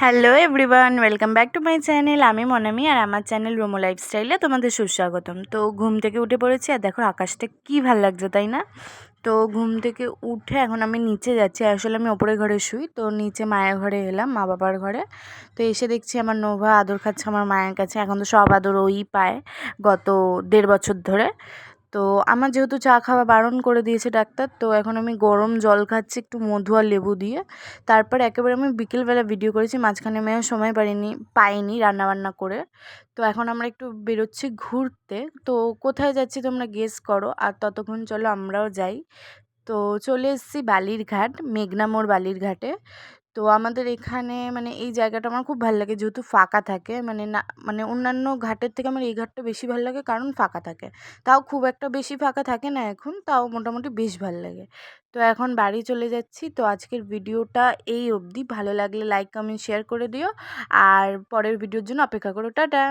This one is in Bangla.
Hello everyone, welcome back to my channel. আমি মনামি আর আমার চ্যানেল রোমো লাইফস্টাইলে তোমাদের সুস্বাগতম। তো ঘুম থেকে উঠে পড়েছি আর দেখো আকাশটা কী ভাল লাগছে, তাই না? তো ঘুম থেকে উঠে এখন আমি নিচে যাচ্ছি। আসলে আমি ওপরের ঘরে শুই, তো নিচে মায়ের ঘরে এলাম, মা বাবার ঘরে। তো এসে দেখছি আমার নোভা আদর খাচ্ছে আমার মায়ের কাছে। এখন তো সব আদর ওই পায় গত 1.5 বছর ধরে। তো আমার যেহেতু চা খাওয়া বারণ করে দিয়েছে ডাক্তার, তো এখন আমি গরম জল খাচ্ছি একটু মধু আর লেবু দিয়ে। তারপর একেবারে আমি বিকেলবেলা ভিডিও করেছি, মাঝখানে আমিও সময় পাইনি রান্নাবান্না করে। তো এখন আমরা একটু বেরোচ্ছি ঘুরতে। তো কোথায় যাচ্ছি তোমরা গেস করো, আর ততক্ষণ চলো আমরাও যাই। তো চলে এসেছি বালিরঘাট, মেঘনা মোড় বালিরঘাটে। তো আমাদের এখানে মানে এই জায়গাটা আমার খুব ভালো লাগে, যেহেতু ফাঁকা থাকে, মানে না মানে অন্যান্য ঘাটের থেকে আমার এই ঘাটটা বেশি ভালো লাগে, কারণ ফাঁকা থাকে। তাও খুব একটা বেশি ফাঁকা থাকে না এখন, তাও মোটামুটি বেশ ভালো লাগে। তো এখন বাড়ি চলে যাচ্ছি। তো আজকের ভিডিওটা এই অবধি। ভালো লাগলে লাইক কমেন্ট শেয়ার করে দিও, আর পরের ভিডিওর জন্য অপেক্ষা করো। টাটা।